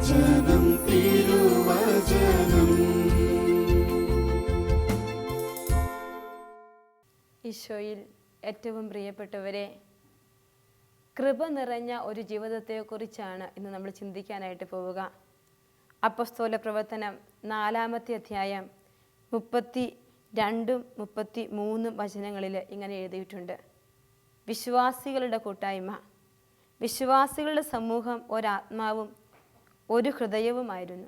വചനം തിരുവചനം. ഈശോയിൽ ഏറ്റവും പ്രിയപ്പെട്ടവരെ, കൃപ നിറഞ്ഞ ഒരു ജീവിതത്തെക്കുറിച്ചാണ് ഇന്ന് നമ്മൾ ചിന്തിക്കാനായിട്ട് പോവുക. അപ്പോസ്തല പ്രവർത്തനം 4-ാമത്തെ അധ്യായം 32, 33 വചനങ്ങളിൽ ഇങ്ങനെ എഴുതിയിട്ടുണ്ട്. വിശ്വാസികളുടെ കൂട്ടായ്മ, വിശ്വാസികളുടെ സമൂഹം ഒരാത്മാവും ഒരു ഹൃദയവുമായിരുന്നു.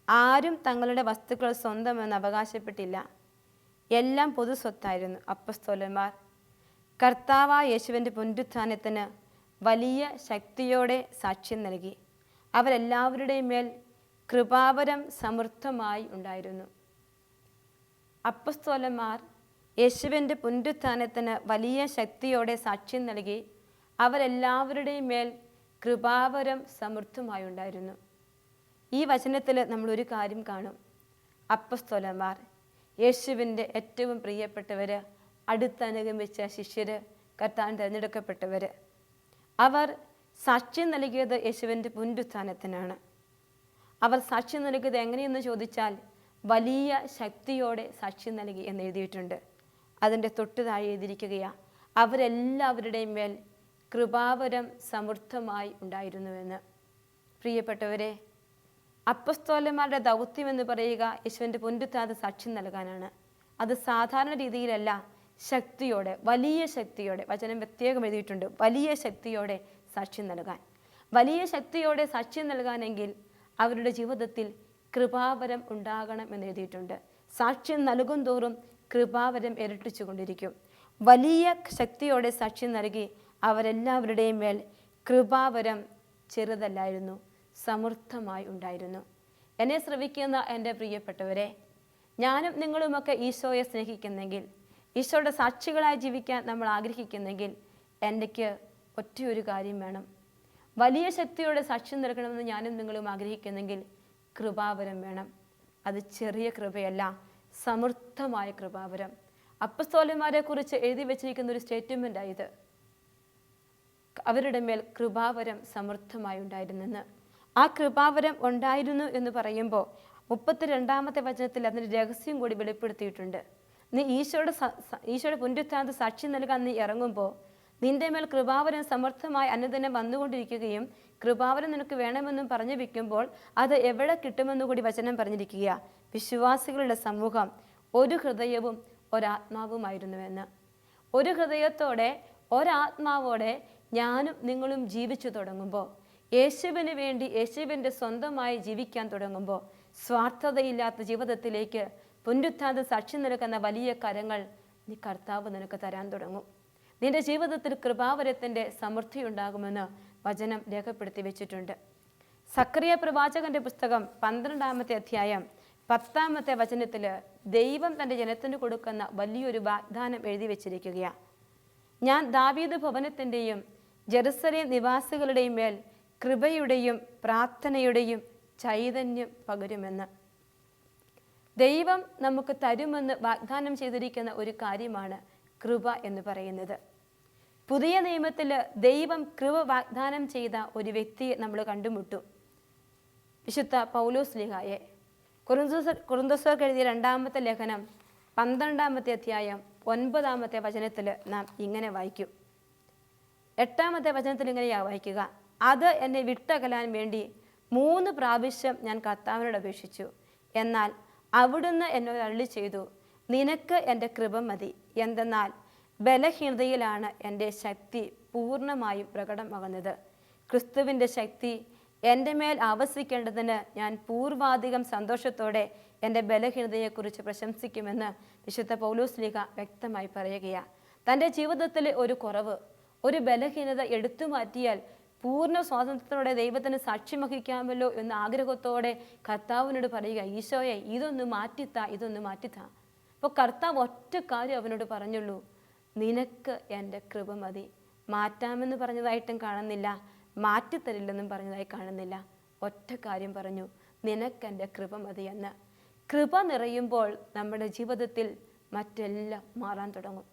ആരും തങ്ങളുടെ വസ്തുക്കൾ സ്വന്തമെന്ന് അവകാശപ്പെട്ടില്ല. എല്ലാം പൊതു സ്വത്തായിരുന്നു. അപ്പോസ്തലന്മാർ കർത്താവായ യേശുവിൻ്റെ പുനരുത്ഥാനത്തിന് വലിയ ശക്തിയോടെ സാക്ഷ്യം നൽകി. അവരെല്ലാവരുടെയും മേൽ കൃപാവരം സമൃദ്ധമായി ഉണ്ടായിരുന്നു. അപ്പോസ്തലന്മാർ യേശുവിൻ്റെ പുനരുത്ഥാനത്തിന് വലിയ ശക്തിയോടെ സാക്ഷ്യം നൽകി. അവരെല്ലാവരുടെയും മേൽ കൃപാവരം സമൃദ്ധമായി ഉണ്ടായിരുന്നു. ഈ വചനത്തിൽ നമ്മളൊരു കാര്യം കാണും. അപ്പോസ്തലന്മാർ, യേശുവിൻ്റെ ഏറ്റവും പ്രിയപ്പെട്ടവർ, അടുത്തനുഗമിച്ച ശിഷ്യർ, കർത്താൻ തിരഞ്ഞെടുക്കപ്പെട്ടവർ, അവർ സാക്ഷ്യം നൽകിയത് യേശുവിൻ്റെ പുനരുത്ഥാനത്തിനാണ്. അവർ സാക്ഷ്യം നൽകിയത് എങ്ങനെയെന്ന് ചോദിച്ചാൽ വലിയ ശക്തിയോടെ സാക്ഷ്യം നൽകി എന്ന് എഴുതിയിട്ടുണ്ട്. അതിൻ്റെ തൊട്ട് താഴെ എഴുതിയിരിക്കുകയാണ്, അവരെല്ലാവരുടെയും മേൽ കൃപാവരം സമൃദ്ധമായി ഉണ്ടായിരുന്നുവെന്ന്. പ്രിയപ്പെട്ടവരെ, അപ്പോസ്തലന്മാരുടെ ദൗത്യം എന്ന് പറയുക യേശുവിൻ്റെ പുനരുത്ഥാനത്തിന് സാക്ഷ്യം നൽകാനാണ്. അത് സാധാരണ രീതിയിലല്ല, ശക്തിയോടെ, വലിയ ശക്തിയോടെ. വചനം പ്രത്യേകം എഴുതിയിട്ടുണ്ട്, വലിയ ശക്തിയോടെ സാക്ഷ്യം നൽകാൻ. വലിയ ശക്തിയോടെ സാക്ഷ്യം നൽകാനെങ്കിൽ അവരുടെ ജീവിതത്തിൽ കൃപാവരം ഉണ്ടാകണം എന്ന് എഴുതിയിട്ടുണ്ട്. സാക്ഷ്യം നൽകും തോറും കൃപാവരം ഇരട്ടിച്ചു കൊണ്ടിരിക്കും. വലിയ ശക്തിയോടെ സാക്ഷ്യം നൽകി അവരെല്ലാവരുടെയും മേൽ കൃപാവരം ചെറുതല്ലായിരുന്നു, സമൃദ്ധമായി ഉണ്ടായിരുന്നു. എന്നെ ശ്രവിക്കുന്ന എൻ്റെ പ്രിയപ്പെട്ടവരെ, ഞാനും നിങ്ങളുമൊക്കെ ഈശോയെ സ്നേഹിക്കുന്നെങ്കിൽ, ഈശോയുടെ സാക്ഷികളായി ജീവിക്കാൻ നമ്മൾ ആഗ്രഹിക്കുന്നെങ്കിൽ, എനിക്ക് ഒറ്റയൊരു കാര്യം വേണം. വലിയ ശക്തിയോടെ സാക്ഷ്യം നൽകണമെന്ന് ഞാനും നിങ്ങളും ആഗ്രഹിക്കുന്നെങ്കിൽ കൃപാവരം വേണം. അത് ചെറിയ കൃപയല്ല, സമൃദ്ധമായ കൃപാവരം. അപ്പോസ്തലന്മാരെ കുറിച്ച് എഴുതി വെച്ചിരിക്കുന്ന ഒരു സ്റ്റേറ്റ്മെൻ്റാണ് ഇത്. അവരുടെ മേൽ കൃപാവരം സമൃദ്ധമായി ഉണ്ടായിരുന്നെന്ന്. ആ കൃപാവരം ഉണ്ടായിരുന്നു എന്ന് പറയുമ്പോൾ 32-ാമത്തെ വചനത്തിൽ അതിൻ്റെ രഹസ്യം കൂടി വെളിപ്പെടുത്തിയിട്ടുണ്ട്. നീ ഈശോയുടെ പുനരുത്ഥാനത്തിന് സാക്ഷ്യം നൽകാൻ നീ ഇറങ്ങുമ്പോൾ നിന്റെ മേൽ കൃപാവരം സമർത്ഥമായി അനുദിനം വന്നുകൊണ്ടിരിക്കുകയും കൃപാവരം നിനക്ക് വേണമെന്നും പറഞ്ഞു വയ്ക്കുമ്പോൾ അത് എവിടെ കിട്ടുമെന്ന് കൂടി വചനം പറഞ്ഞിരിക്കുക. വിശ്വാസികളുടെ സമൂഹം ഒരു ഹൃദയവും ഒരാത്മാവുമായിരുന്നുവെന്ന്. ഒരു ഹൃദയത്തോടെ, ഒരാത്മാവോടെ ഞാനും നിങ്ങളും ജീവിച്ചു തുടങ്ങുമ്പോൾ, യേശുവിന് വേണ്ടി, യേശുവിൻ്റെ സ്വന്തമായി ജീവിക്കാൻ തുടങ്ങുമ്പോൾ, സ്വാർത്ഥതയില്ലാത്ത ജീവിതത്തിലേക്ക് പുനരുത്ഥാനത്തിന് സാക്ഷ്യം നൽകുന്ന വലിയ കരങ്ങൾ നീ കർത്താവ് നിനക്ക് തരാൻ തുടങ്ങും. നിന്റെ ജീവിതത്തിൽ കൃപാവരത്തിൻ്റെ സമൃദ്ധി ഉണ്ടാകുമെന്ന് വചനം രേഖപ്പെടുത്തി വെച്ചിട്ടുണ്ട്. സക്കറിയ പ്രവാചകന്റെ പുസ്തകം 12-ാമത്തെ അധ്യായം 10-ാമത്തെ വചനത്തിൽ ദൈവം തൻ്റെ ജനത്തിന് കൊടുക്കുന്ന വലിയൊരു വാഗ്ദാനം എഴുതി വെച്ചിരിക്കുകയാണ്. ഞാൻ ദാവീദ് ഭവനത്തിൻ്റെയും ജെറുസലേം നിവാസികളുടെയും മേൽ കൃപയുടെയും പ്രാർത്ഥനയുടെയും ചൈതന്യം പകരുമെന്ന്. ദൈവം നമുക്ക് തരുമെന്ന് വാഗ്ദാനം ചെയ്തിരിക്കുന്ന ഒരു കാര്യമാണ് കൃപ എന്ന് പറയുന്നത്. പുതിയ നിയമത്തിൽ ദൈവം കൃപ വാഗ്ദാനം ചെയ്ത ഒരു വ്യക്തിയെ നമ്മൾ കണ്ടുമുട്ടും. വിശുദ്ധ പൗലോസ്ലീഹായെ. കൊരിന്തോസ്യർക്ക് എഴുതിയ 2-ാമത്തെ ലേഖനം 12-ാമത്തെ അധ്യായം 9-ാമത്തെ വചനത്തിൽ നാം ഇങ്ങനെ വായിക്കും. 8-ാമത്തെ വചനത്തിൽ ഇങ്ങനെയാ വായിക്കുക, അത് എന്നെ വിട്ടകലാൻ വേണ്ടി 3 പ്രാവശ്യം ഞാൻ കർത്താവിനോട് അപേക്ഷിച്ചു. എന്നാൽ അവിടുന്ന് എന്നോട് അരുളി ചെയ്തു, നിനക്ക് എൻ്റെ കൃപ മതി. എന്തെന്നാൽ ബലഹീനതയിലാണ് എൻ്റെ ശക്തി പൂർണ്ണമായും പ്രകടമാകുന്നത്. ക്രിസ്തുവിൻ്റെ ശക്തി എൻ്റെ മേൽ ആവസിക്കേണ്ടതിന് ഞാൻ പൂർവാധികം സന്തോഷത്തോടെ എൻ്റെ ബലഹീനതയെക്കുറിച്ച് പ്രശംസിക്കുമെന്ന് വിശുദ്ധ പൗലോസ്ലീഹ വ്യക്തമായി പറയുകയാണ്. തൻ്റെ ജീവിതത്തിലെ ഒരു കുറവ്, ഒരു ബലഹീനത എടുത്തു മാറ്റിയാൽ പൂർണ്ണ സ്വാതന്ത്ര്യത്തോടെ ദൈവത്തിന് സാക്ഷ്യം വഹിക്കാമല്ലോ എന്ന ആഗ്രഹത്തോടെ കർത്താവിനോട് പറയുക, ഈശോയെ ഇതൊന്ന് മാറ്റിത്താ, ഇതൊന്ന് മാറ്റിത്താ. അപ്പോൾ കർത്താവ് ഒറ്റ കാര്യം അവനോട് പറഞ്ഞുള്ളൂ, നിനക്ക് എൻ്റെ കൃപ മതി. മാറ്റാമെന്ന് പറഞ്ഞതായിട്ടും കാണുന്നില്ല, മാറ്റിത്തരില്ലെന്നും പറഞ്ഞതായി കാണുന്നില്ല. ഒറ്റ കാര്യം പറഞ്ഞു, നിനക്കെൻ്റെ കൃപ മതി എന്ന്. കൃപ നിറയുമ്പോൾ നമ്മുടെ ജീവിതത്തിൽ മറ്റെല്ലാം മാറാൻ തുടങ്ങും.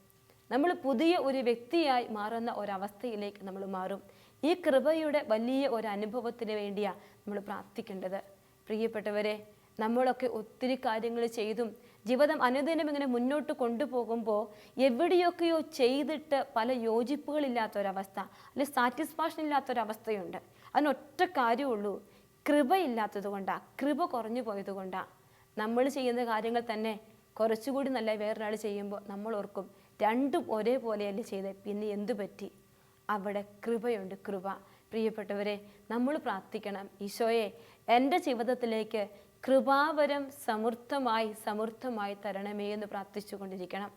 നമ്മൾ പുതിയ ഒരു വ്യക്തിയായി മാറുന്ന ഒരവസ്ഥയിലേക്ക് നമ്മൾ മാറും. ഈ കൃപയുടെ വലിയ ഒരു അനുഭവത്തിന് വേണ്ടിയാണ് നമ്മൾ പ്രാർത്ഥിക്കേണ്ടത്. പ്രിയപ്പെട്ടവരെ, നമ്മളൊക്കെ ഒത്തിരി കാര്യങ്ങൾ ചെയ്തും ജീവിതം അനുദിനം ഇങ്ങനെ മുന്നോട്ട് കൊണ്ടുപോകുമ്പോൾ എവിടെയൊക്കെയോ ചെയ്തിട്ട് പല യോജിപ്പുകളില്ലാത്തൊരവസ്ഥ, അല്ലെങ്കിൽ സാറ്റിസ്ഫാക്ഷൻ ഇല്ലാത്തൊരവസ്ഥയുണ്ട്. അതിനൊറ്റ കാര്യമുള്ളൂ, കൃപയില്ലാത്തത് കൊണ്ടാണ്, കൃപ കുറഞ്ഞു പോയത് കൊണ്ടാണ്. നമ്മൾ ചെയ്യുന്ന കാര്യങ്ങൾ തന്നെ കുറച്ചുകൂടി നല്ല വേറൊരാൾ ചെയ്യുമ്പോൾ നമ്മൾ ഓർക്കും രണ്ടും ഒരേപോലെയല്ലേ ചെയ്തേ, പിന്നെ എന്തു പറ്റി? അവിടെ കൃപയുണ്ട്, കൃപ. പ്രിയപ്പെട്ടവരെ, നമ്മൾ പ്രാർത്ഥിക്കണം, ഈശോയെ എൻ്റെ ജീവിതത്തിലേക്ക് കൃപാവരം സമൃദ്ധമായി തരണമേ എന്ന് പ്രാർത്ഥിച്ചു കൊണ്ടിരിക്കണം.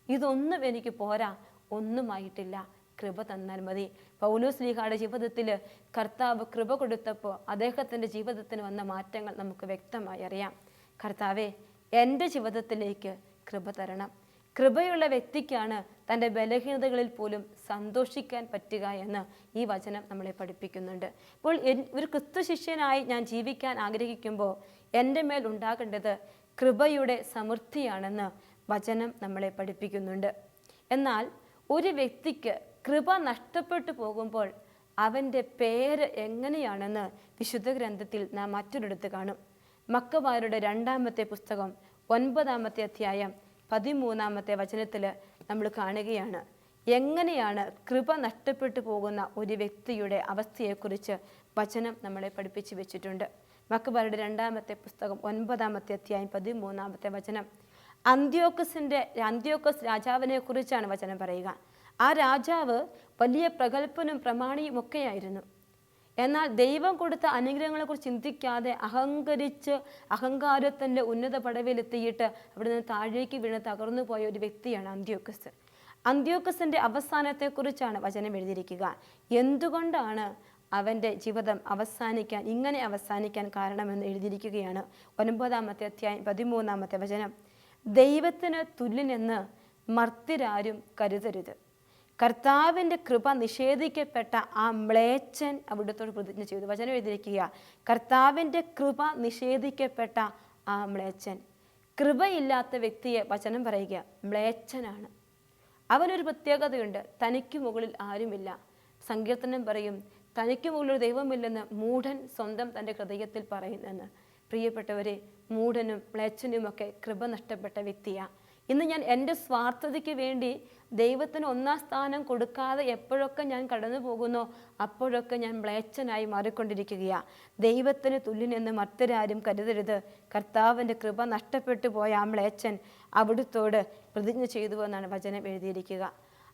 ഇതൊന്നും എനിക്ക് പോരാ, ഒന്നുമായിട്ടില്ല, കൃപ തന്നാൽ മതി. പൗലോസ് ശ്ലീഹായുടെ ജീവിതത്തിൽ കർത്താവ് കൃപ കൊടുത്തപ്പോൾ അദ്ദേഹത്തിൻ്റെ ജീവിതത്തിന് വന്ന മാറ്റങ്ങൾ നമുക്ക് വ്യക്തമായി അറിയാം. കർത്താവെ, എൻ്റെ ജീവിതത്തിലേക്ക് കൃപ തരണം. കൃപയുള്ള വ്യക്തിക്കാണ് തൻ്റെ ബലഹീനതകളിൽ പോലും സന്തോഷിക്കാൻ പറ്റുക എന്ന് ഈ വചനം നമ്മളെ പഠിപ്പിക്കുന്നുണ്ട്. അപ്പോൾ ഒരു ക്രിസ്തു ശിഷ്യനായി ഞാൻ ജീവിക്കാൻ ആഗ്രഹിക്കുമ്പോൾ എൻ്റെ മേൽ ഉണ്ടാകേണ്ടത് കൃപയുടെ സമൃദ്ധിയാണെന്ന് വചനം നമ്മളെ പഠിപ്പിക്കുന്നുണ്ട്. എന്നാൽ ഒരു വ്യക്തിക്ക് കൃപ നഷ്ടപ്പെട്ടു പോകുമ്പോൾ അവൻ്റെ പേര് എങ്ങനെയാണെന്ന് വിശുദ്ധ ഗ്രന്ഥത്തിൽ നാം മറ്റൊരിടത്ത് കാണും. മക്കബായരുടെ 2-ാമത്തെ പുസ്തകം 9-ാമത്തെ അധ്യായം 13-ാമത്തെ വചനത്തിൽ നമ്മൾ കാണുകയാണ് എങ്ങനെയാണ് കൃപ നഷ്ടപ്പെട്ടു പോകുന്ന ഒരു വ്യക്തിയുടെ അവസ്ഥയെക്കുറിച്ച് വചനം നമ്മളെ പഠിപ്പിച്ചു വെച്ചിട്ടുണ്ട്. മക്കബായരുടെ 2-ാമത്തെ പുസ്തകം 9-ാമത്തെ അധ്യായം 13-ാമത്തെ വചനം. അന്ത്യോക്കസ് രാജാവിനെ കുറിച്ചാണ് വചനം പറയുക. ആ രാജാവ് വലിയ പ്രഗത്ഭനും പ്രമാണിയും ഒക്കെയായിരുന്നു. എന്നാൽ ദൈവം കൊടുത്ത അനുഗ്രഹങ്ങളെക്കുറിച്ച് ചിന്തിക്കാതെ അഹങ്കാരത്തിൻ്റെ ഉന്നത പടവിലെത്തിയിട്ട് അവിടെ നിന്ന് താഴേക്ക് വീണ് തകർന്നു പോയ ഒരു വ്യക്തിയാണ് അന്ത്യോക്കസ്. അന്ത്യോക്കസിൻ്റെ അവസാനത്തെക്കുറിച്ചാണ് വചനം എഴുതിയിരിക്കുക. എന്തുകൊണ്ടാണ് അവൻ്റെ ജീവിതം ഇങ്ങനെ അവസാനിക്കാൻ കാരണമെന്ന് എഴുതിയിരിക്കുകയാണ്. 9-ാമത്തെ അധ്യായം 13-ാമത്തെ വചനം. ദൈവത്തിന് തുല്യനെന്ന് മർത്യരാരും കരുതരുത്. കർത്താവിൻ്റെ കൃപ നിഷേധിക്കപ്പെട്ട ആ മ്ലേച്ഛൻ അവിടുത്തോട് പ്രതിജ്ഞ ചെയ്തു. വചനം എഴുതിയിരിക്കുക, കർത്താവിൻ്റെ കൃപ നിഷേധിക്കപ്പെട്ട ആ മ്ലേച്ഛൻ. കൃപയില്ലാത്ത വ്യക്തിയെ വചനം പറയുക മ്ലേച്ഛനാണ്. അവനൊരു പ്രത്യേകതയുണ്ട്, തനിക്ക് മുകളിൽ ആരുമില്ല. സങ്കീർത്തനം പറയും, തനിക്ക് മുകളിൽ ദൈവമില്ലെന്ന് മൂഢൻ സ്വന്തം തൻ്റെ ഹൃദയത്തിൽ പറയുന്നെന്ന്. പ്രിയപ്പെട്ടവരെ, മൂഢനും മ്ലേച്ഛനുമൊക്കെ കൃപ നഷ്ടപ്പെട്ട വ്യക്തിയാണ്. ഇന്ന് ഞാൻ എൻ്റെ സ്വാർത്ഥതയ്ക്ക് വേണ്ടി ദൈവത്തിന് 1-ാം സ്ഥാനം കൊടുക്കാതെ എപ്പോഴൊക്കെ ഞാൻ കടന്നു പോകുന്നോ അപ്പോഴൊക്കെ ഞാൻ മ്ലേച്ഛനായി മാറിക്കൊണ്ടിരിക്കുകയാണ്. ദൈവത്തിന് തുല്യനെന്ന് മറ്റൊരാരും കരുതരുത്. കർത്താവിൻ്റെ കൃപ നഷ്ടപ്പെട്ടു പോയ ആ മ്ലേച്ഛൻ അവിടുത്തോട് പ്രതിജ്ഞ ചെയ്തു എന്നാണ് വചനം എഴുതിയിരിക്കുക.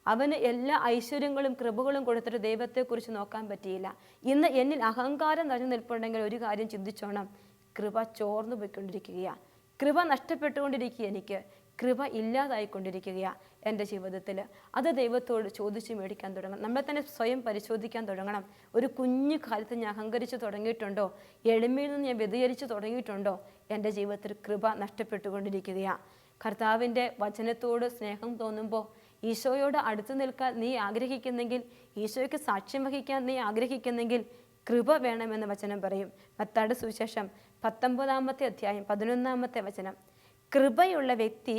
അവന് എല്ലാ ഐശ്വര്യങ്ങളും കൃപകളും കൊടുത്തിട്ട് ദൈവത്തെക്കുറിച്ച് നോക്കാൻ പറ്റിയില്ല. ഇന്ന് എന്നിൽ അഹങ്കാരം നിറഞ്ഞു നിൽപ്പുണ്ടെങ്കിൽ ഒരു കാര്യം ചിന്തിച്ചോണം, കൃപ ചോർന്നു പോയിക്കൊണ്ടിരിക്കുകയാണ്. കൃപ നഷ്ടപ്പെട്ടുകൊണ്ടിരിക്കുക, എനിക്ക് കൃപ ഇല്ലാതായിക്കൊണ്ടിരിക്കുകയാണ് എൻ്റെ ജീവിതത്തിൽ. അത് ദൈവത്തോട് ചോദിച്ച് മേടിക്കാൻ തുടങ്ങണം. നമ്മളെ തന്നെ സ്വയം പരിശോധിക്കാൻ തുടങ്ങണം. ഒരു കുഞ്ഞു കാലത്ത് ഞാൻ അഹങ്കരിച്ച് തുടങ്ങിയിട്ടുണ്ടോ? എളിമയിൽ നിന്ന് ഞാൻ വ്യതിചരിച്ച് തുടങ്ങിയിട്ടുണ്ടോ? എൻ്റെ ജീവിതത്തിൽ കൃപ നഷ്ടപ്പെട്ടുകൊണ്ടിരിക്കുകയാണ്. കർത്താവിൻ്റെ വചനത്തോട് സ്നേഹം തോന്നുമ്പോൾ, ഈശോയോട് അടുത്ത് നിൽക്കാൻ നീ ആഗ്രഹിക്കുന്നെങ്കിൽ, ഈശോയ്ക്ക് സാക്ഷ്യം വഹിക്കാൻ നീ ആഗ്രഹിക്കുന്നെങ്കിൽ കൃപ വേണമെന്ന് വചനം പറയും. മത്തായിയുടെ സുവിശേഷം 19-ാമത്തെ അധ്യായം 11-ാമത്തെ വചനം. കൃപയുള്ള വ്യക്തി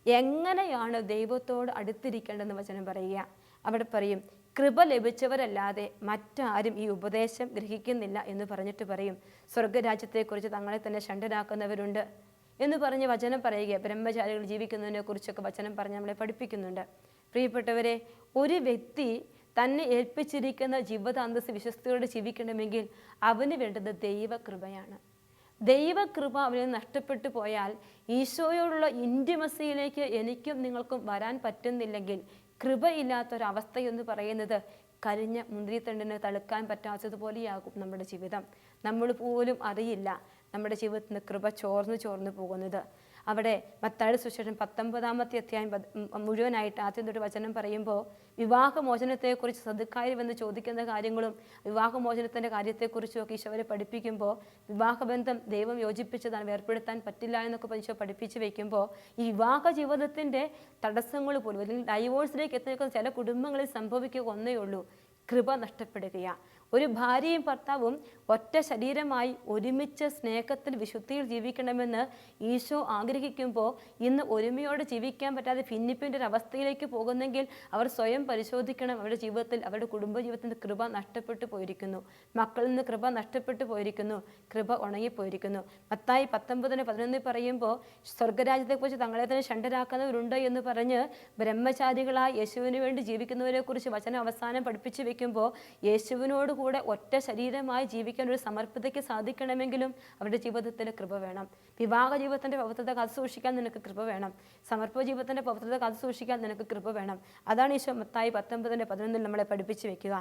എങ്ങനെയാണ് ദൈവത്തോട് അടുത്തിരിക്കേണ്ടതെന്ന് വചനം പറയുക. അവിടെ പറയും, കൃപ ലഭിച്ചവരല്ലാതെ മറ്റാരും ഈ ഉപദേശം ഗ്രഹിക്കുന്നില്ല എന്ന് പറഞ്ഞിട്ട് പറയും, സ്വർഗരാജ്യത്തെക്കുറിച്ച് തങ്ങളെ തന്നെ ഷണ്ടരാക്കുന്നവരുണ്ട് എന്ന് പറഞ്ഞ് വചനം പറയുക. ബ്രഹ്മചാരികൾ ജീവിക്കുന്നതിനെ കുറിച്ചൊക്കെ വചനം പറഞ്ഞ് നമ്മളെ പഠിപ്പിക്കുന്നുണ്ട്. പ്രിയപ്പെട്ടവരെ, ഒരു വ്യക്തി തന്നെ ഏൽപ്പിച്ചിരിക്കുന്ന ജീവിതാന്തസ് വിശ്വസ്തയോടെ ജീവിക്കണമെങ്കിൽ അവന് വേണ്ടത് ദൈവകൃപയാണ്. ദൈവകൃപ അവന് നഷ്ടപ്പെട്ടു പോയാൽ, ഈശോയോടുള്ള ഇൻറ്റിമസിയിലേക്ക് എനിക്കും നിങ്ങൾക്കും വരാൻ പറ്റുന്നില്ലെങ്കിൽ, കൃപയില്ലാത്തൊരവസ്ഥയെന്ന് പറയുന്നത് കരിഞ്ഞ മുന്തിരിത്തണ്ടിന് തളുക്കാൻ പറ്റാത്തതുപോലെയാകും നമ്മുടെ ജീവിതം. നമ്മൾ പോലും അറിയില്ല നമ്മുടെ ജീവിതത്തിന് കൃപ ചോർന്നു പോകുന്നത്. അവിടെ മത്തായിയുടെ സുവിശേഷം 19-ാമത്തെ അധ്യായം മുഴുവനായിട്ട് ആദ്യം തൊട്ട് വചനം പറയുമ്പോൾ വിവാഹമോചനത്തെക്കുറിച്ച് സദുക്കാര്യമെന്ന് ചോദിക്കുന്ന കാര്യങ്ങളും വിവാഹമോചനത്തിൻ്റെ കാര്യത്തെക്കുറിച്ചും ഒക്കെ ഈശോവരെ പഠിപ്പിക്കുമ്പോൾ, വിവാഹബന്ധം ദൈവം യോജിപ്പിച്ചതാണ്, വേർപ്പെടുത്താൻ പറ്റില്ല എന്നൊക്കെ ഈശോ പഠിപ്പിച്ച് വയ്ക്കുമ്പോൾ, ഈ വിവാഹ ജീവിതത്തിൻ്റെ തടസ്സങ്ങൾ പോലും അല്ലെങ്കിൽ ഡൈവോഴ്സിലേക്ക് എത്തുന്ന ചില കുടുംബങ്ങളിൽ സംഭവിക്കുക ഒന്നേ ഉള്ളൂ, കൃപ നഷ്ടപ്പെടുകയാണ്. ഒരു ഭാര്യയും ഭർത്താവും ഒറ്റ ശരീരമായി ഒരുമിച്ച് സ്നേഹത്തിൽ വിശുദ്ധിയിൽ ജീവിക്കണമെന്ന് ഈശോ ആഗ്രഹിക്കുമ്പോൾ ഇന്ന് ഒരുമയോടെ ജീവിക്കാൻ പറ്റാതെ ഭിന്നിപ്പിൻ്റെ ഒരു അവസ്ഥയിലേക്ക് പോകുന്നെങ്കിൽ അവർ സ്വയം പരിശോധിക്കണം. അവരുടെ ജീവിതത്തിൽ, അവരുടെ കുടുംബജീവിതത്തിൽ കൃപ നഷ്ടപ്പെട്ടു പോയിരിക്കുന്നു. മക്കളിൽ നിന്ന് കൃപ നഷ്ടപ്പെട്ടു പോയിരിക്കുന്നു. കൃപ ഉണങ്ങിപ്പോയിരിക്കുന്നു. മത്തായി 19:11 പറയുമ്പോൾ സ്വർഗരാജ്യത്തെക്കുറിച്ച് തങ്ങളെ തന്നെ ഷണ്ടരാക്കുന്നവരുണ്ട് എന്ന് പറഞ്ഞ് ബ്രഹ്മചാരികളായി യേശുവിന് വേണ്ടി ജീവിക്കുന്നവരെ കുറിച്ച് വചനം അവസാനം പഠിപ്പിച്ചു വെക്കുമ്പോൾ യേശുവിനോട് കൂടെ ഒറ്റ ശരീരമായി ജീവിക്കാൻ ഒരു സമർപ്പിതയ്ക്ക് സാധിക്കണമെങ്കിലും അവരുടെ ജീവിതത്തിൽ കൃപ വേണം. വിവാഹ ജീവിതത്തിൻ്റെ പവിത്രത കാത്തു സൂക്ഷിക്കാൻ നിനക്ക് കൃപ വേണം. സമർപ്പ ജീവിതത്തിൻ്റെ പവിത്രത കാത്തു സൂക്ഷിക്കാൻ നിനക്ക് കൃപ വേണം. അതാണ് ഈശോ മത്തായി 19:11 നമ്മളെ പഠിപ്പിച്ചു വെക്കുക.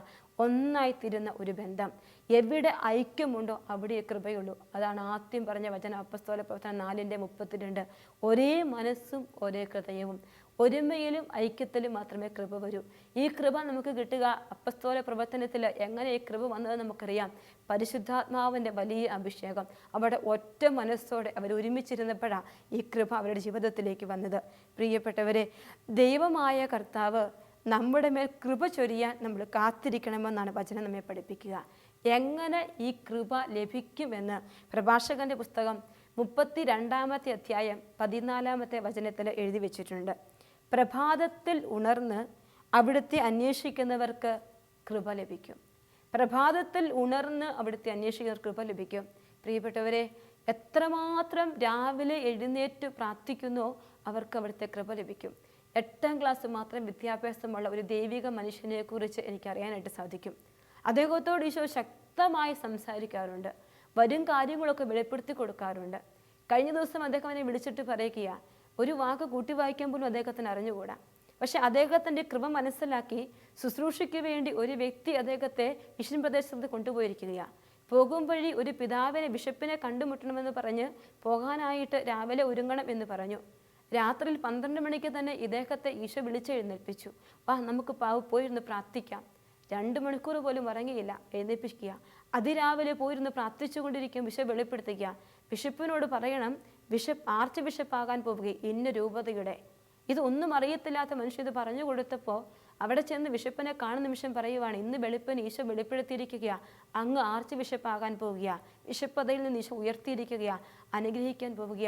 ഒന്നായിത്തീരുന്ന ഒരു ബന്ധം, എവിടെ ഐക്യമുണ്ടോ അവിടെ കൃപയുള്ളൂ. അതാണ് ആദ്യം പറഞ്ഞ വചനം, അപ്പസ്തോല പ്രവർത്തനം 4:32. ഒരേ മനസ്സും ഒരേ ഹൃദയവും, ഒരുമയിലും ഐക്യത്തിലും മാത്രമേ കൃപ വരൂ. ഈ കൃപ നമുക്ക് കിട്ടുക അപ്പസ്തോല പ്രവർത്തനത്തിൽ. എങ്ങനെ ഈ കൃപ വന്നത് നമുക്കറിയാം. പരിശുദ്ധാത്മാവിൻ്റെ വലിയ അഭിഷേകം. അവിടെ ഒറ്റ മനസ്സോടെ അവർ ഒരുമിച്ചിരുന്നപ്പോഴാണ് ഈ കൃപ അവരുടെ ജീവിതത്തിലേക്ക് വന്നത്. പ്രിയപ്പെട്ടവരെ, ദൈവമായ കർത്താവ് നമ്മുടെ മേൽ കൃപ ചൊരിയാൻ നമ്മൾ കാത്തിരിക്കണമെന്നാണ് വചനം നമ്മെ പഠിപ്പിക്കുക. എങ്ങനെ ഈ കൃപ ലഭിക്കുമെന്ന് പ്രഭാഷകന്റെ പുസ്തകം 32-ാമത്തെ അധ്യായം 14-ാമത്തെ വചനത്തിൽ എഴുതി വെച്ചിട്ടുണ്ട്. പ്രഭാതത്തിൽ ഉണർന്ന് അവിടുത്തെ അന്വേഷിക്കുന്നവർക്ക് കൃപ ലഭിക്കും. പ്രഭാതത്തിൽ ഉണർന്ന് അവിടുത്തെ അന്വേഷിക്കുന്നവർക്ക് കൃപ ലഭിക്കും. പ്രിയപ്പെട്ടവരെ, എത്രമാത്രം രാവിലെ എഴുന്നേറ്റ് പ്രാർത്ഥിക്കുന്നോ അവർക്ക് അവിടുത്തെ കൃപ ലഭിക്കും. 8ാം ക്ലാസ് മാത്രം വിദ്യാഭ്യാസമുള്ള ഒരു ദൈവിക മനുഷ്യനെ കുറിച്ച് എനിക്കറിയാനായിട്ട് സാധിക്കും. അദ്ദേഹത്തോട് ഈശോ ശക്തമായി സംസാരിക്കാറുണ്ട്. വരും കാര്യങ്ങളൊക്കെ വെളിപ്പെടുത്തി കൊടുക്കാറുണ്ട്. കഴിഞ്ഞ ദിവസം അദ്ദേഹം എന്നെ വിളിച്ചിട്ട് പറയുക, ഒരു വാക്ക് കൂട്ടി വായിക്കാൻ പോലും അദ്ദേഹത്തിന് അറിഞ്ഞുകൂടാ. പക്ഷെ അദ്ദേഹത്തിൻ്റെ കൃപ മനസ്സിലാക്കി ശുശ്രൂഷയ്ക്ക് വേണ്ടി ഒരു വ്യക്തി അദ്ദേഹത്തെ മിഷൻ പ്രദേശത്ത് കൊണ്ടുപോയിരിക്കുകയാണ്. പോകും വഴി ഒരു പിതാവിനെ, ബിഷപ്പിനെ കണ്ടുമുട്ടണമെന്ന് പറഞ്ഞ് പോകാനായിട്ട് രാവിലെ ഒരുങ്ങണം എന്ന് പറഞ്ഞു. രാത്രിയിൽ 12 മണിക്ക് തന്നെ ഇദ്ദേഹത്തെ ഈശോ വിളിച്ചെഴുന്നേൽപ്പിച്ചു. നമുക്ക് പോയിരുന്ന് പ്രാർത്ഥിക്കാം. 2 മണിക്കൂർ പോലും ഉറങ്ങിയില്ല. എഴുന്നേൽപ്പിക്കുക. അതിരാവിലെ പോയിരുന്ന് പ്രാർത്ഥിച്ചു കൊണ്ടിരിക്കും. ബിഷപ്പ് വെളിപ്പെടുത്തുക. ബിഷപ്പിനോട് പറയണം, ആർച്ച് ബിഷപ്പാകാൻ പോവുക ഇന്ന രൂപതയുടെ. ഇതൊന്നും അറിയത്തില്ലാത്ത മനുഷ്യൻ ഇത് പറഞ്ഞു കൊടുത്തപ്പോൾ അവിടെ ചെന്ന് ബിഷപ്പിനെ കാണുന്ന നിമിഷം പറയുവാണ്, ഇന്ന് വെളുപ്പിന് ഈശോ വെളിപ്പെടുത്തിയിരിക്കുക, അങ്ങ് ആർച്ച് ബിഷപ്പാകാൻ പോവുക, ബിഷപ്പതയിൽ നിന്ന് ഈശോ ഉയർത്തിയിരിക്കുക, അനുഗ്രഹിക്കാൻ പോവുക.